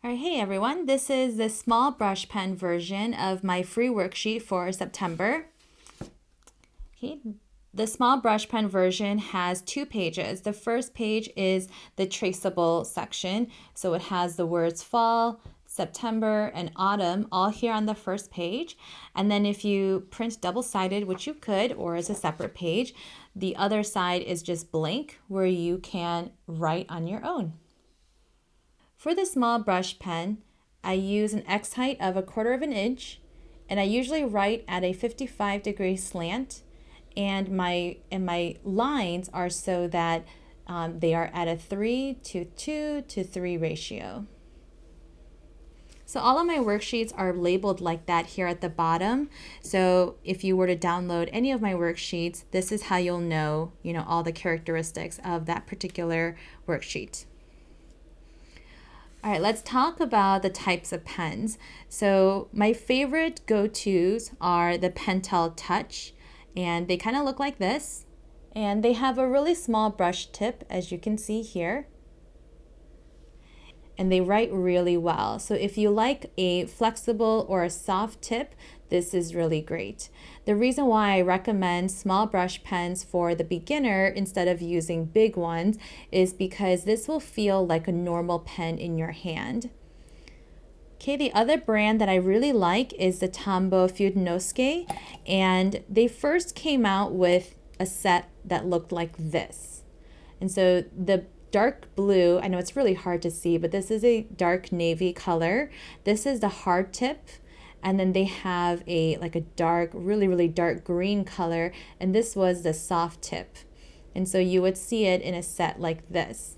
All right, hey everyone, this is the small brush pen version of my free worksheet for September. Okay, the small brush pen version has 2 pages. The first page is the traceable section. So it has the words fall, September, and autumn all here on the first page. And then if you print double-sided, which you could, or as a separate page, the other side is just blank where you can write on your own. For the small brush pen, I use an X height of 1/4 of an inch, and I usually write at a 55-degree slant, and my lines are so that they are at a 3:2:3 ratio. So all of my worksheets are labeled like that here at the bottom. So if you were to download any of my worksheets, this is how you'll know, all the characteristics of that particular worksheet. All right, let's talk about the types of pens. So my favorite go-tos are the Pentel Touch, and they kind of look like this. And they have a really small brush tip, as you can see here. And they write really well. So if you like a flexible or a soft tip, this is really great. The reason why I recommend small brush pens for the beginner instead of using big ones is because this will feel like a normal pen in your hand. Okay, the other brand that I really like is the Tombow Fudenosuke, and they first came out with a set that looked like this. And so the dark blue, I know it's really hard to see, but this is a dark navy color. This is the hard tip, and then they have a dark, really dark green color, and this was the soft tip. And so you would see it in a set like this.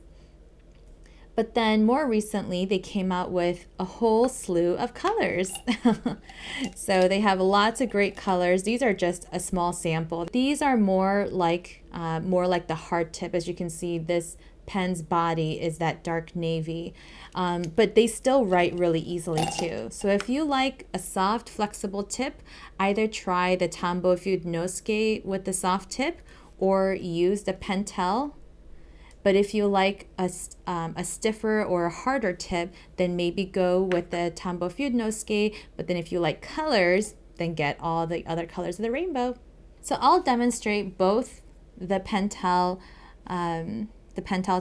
But then more recently, they came out with a whole slew of colors. So they have lots of great colors. These are just a small sample. These are more like the hard tip. As you can see, this pen's body is that dark navy, but they still write really easily too. So if you like a soft, flexible tip, either try the Tombow Fudenosuke with the soft tip or use the Pentel. But if you like a stiffer or a harder tip, then maybe go with the Tombow Fudenosuke. But then if you like colors, then get all the other colors of the rainbow. So I'll demonstrate both the Pentel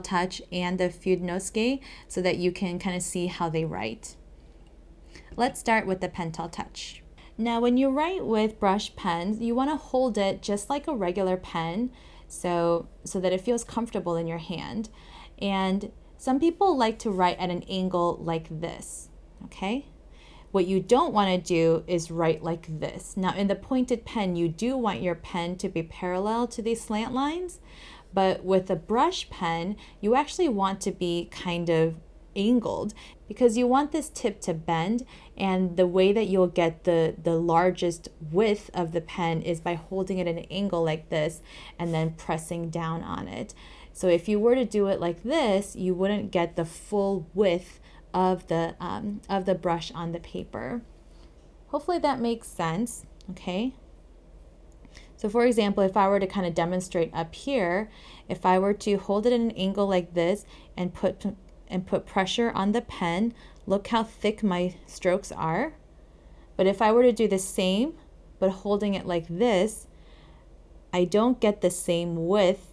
Touch and the Fudenosuke so that you can kind of see how they write. Let's start with the Pentel Touch. Now when you write with brush pens, you want to hold it just like a regular pen so that it feels comfortable in your hand. And some people like to write at an angle like this, okay? What you don't want to do is write like this. Now in the pointed pen, you do want your pen to be parallel to these slant lines, but with a brush pen, you actually want to be kind of angled because you want this tip to bend, and the way that you'll get the largest width of the pen is by holding it at an angle like this and then pressing down on it. So if you were to do it like this, you wouldn't get the full width of the brush on the paper. Hopefully that makes sense, okay? So for example, if I were to kind of demonstrate up here, if I were to hold it at an angle like this and put pressure on the pen, look how thick my strokes are. But if I were to do the same, but holding it like this, I don't get the same width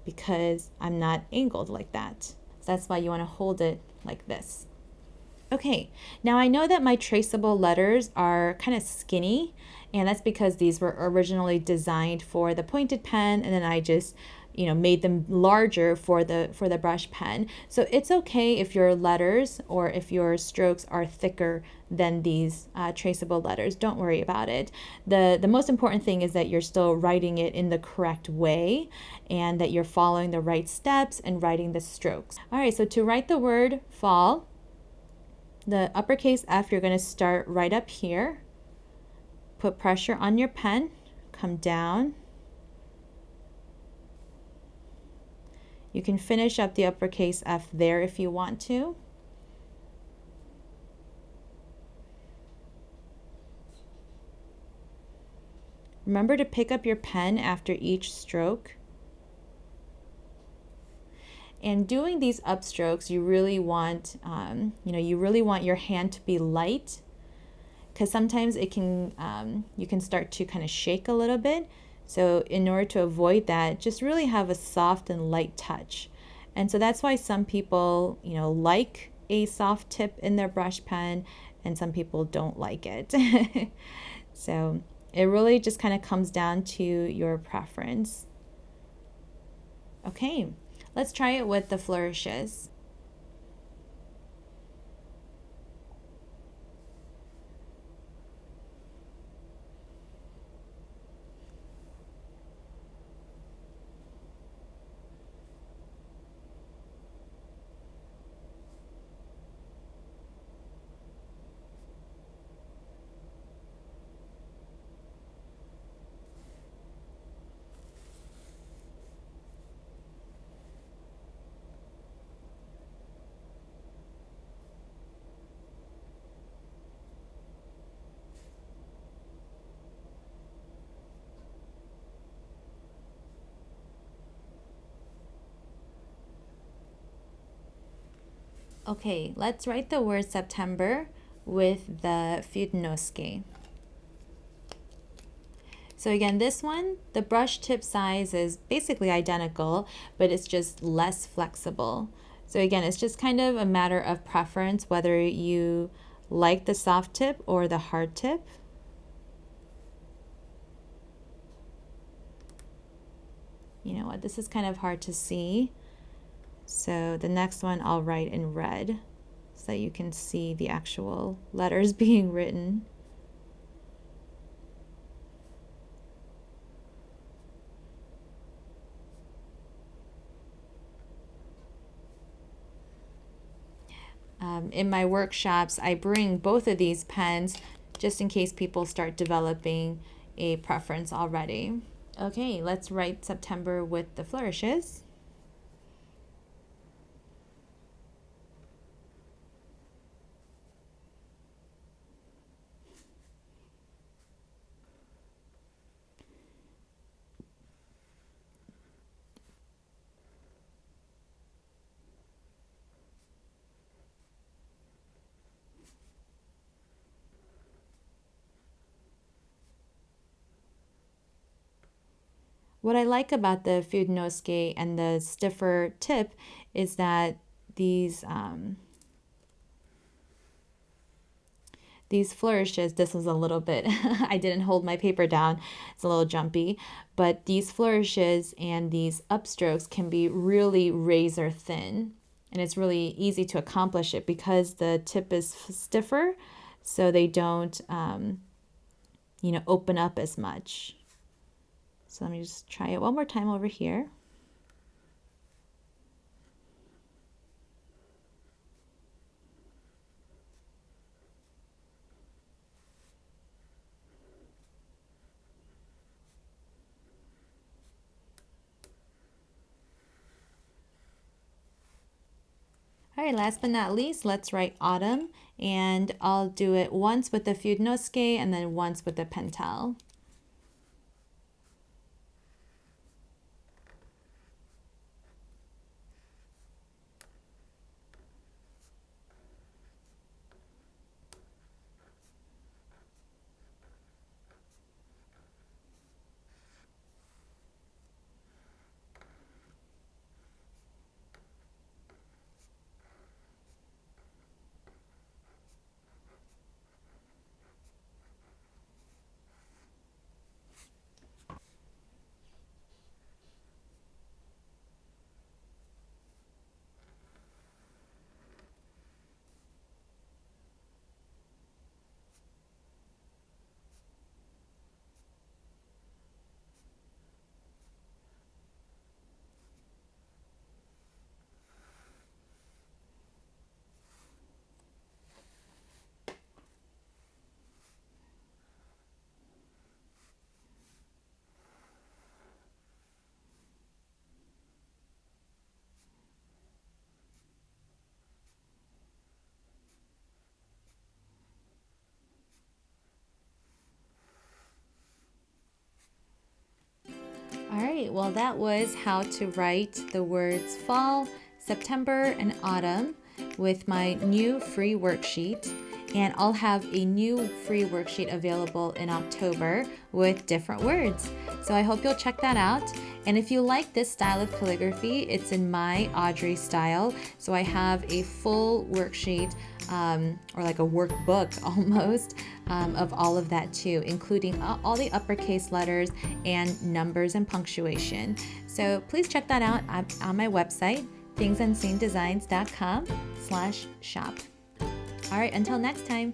because I'm not angled like that. So that's why you want to hold it like this. Okay, now I know that my traceable letters are kind of skinny, and that's because these were originally designed for the pointed pen, and then I just made them larger for the brush pen. So it's okay if your letters or if your strokes are thicker than these traceable letters. Don't worry about it. The most important thing is that you're still writing it in the correct way and that you're following the right steps and writing the strokes. All right, so to write the word fall, the uppercase F, you're going to start right up here. Put pressure on your pen, come down. You can finish up the uppercase F there if you want to. Remember to pick up your pen after each stroke. And doing these upstrokes, you really want, you really want your hand to be light, because sometimes it can, you can start to kind of shake a little bit. So in order to avoid that, just really have a soft and light touch. And so that's why some people, like a soft tip in their brush pen, and some people don't like it. So it really just kind of comes down to your preference. Okay, let's try it with the flourishes. Okay, let's write the word September with the Fudenosuke. So again, this one, the brush tip size is basically identical, but it's just less flexible. So again, it's just kind of a matter of preference, whether you like the soft tip or the hard tip. You know what, this is kind of hard to see. So the next one I'll write in red so that you can see the actual letters being written. In my workshops, I bring both of these pens just in case people start developing a preference already. Okay, let's write September with the flourishes. What I like about the Fudenosuke and the stiffer tip is that these flourishes, this was a little bit, I didn't hold my paper down, it's a little jumpy, but these flourishes and these upstrokes can be really razor thin, and it's really easy to accomplish it because the tip is stiffer, so they don't, open up as much. So let me just try it one more time over here. All right, last but not least, let's write autumn, and I'll do it once with the Fudenosuke and then once with the Pentel. All right, well, that was how to write the words fall, September and autumn with my new free worksheet, and I'll have a new free worksheet available in October with different words. So I hope you'll check that out. And if you like this style of calligraphy, it's in my Audrey style. So I have a full worksheet, or like a workbook almost, of all of that too, including all the uppercase letters and numbers and punctuation. So please check that out on my website, thingsUnseenDesigns.com/shop. All right, until next time.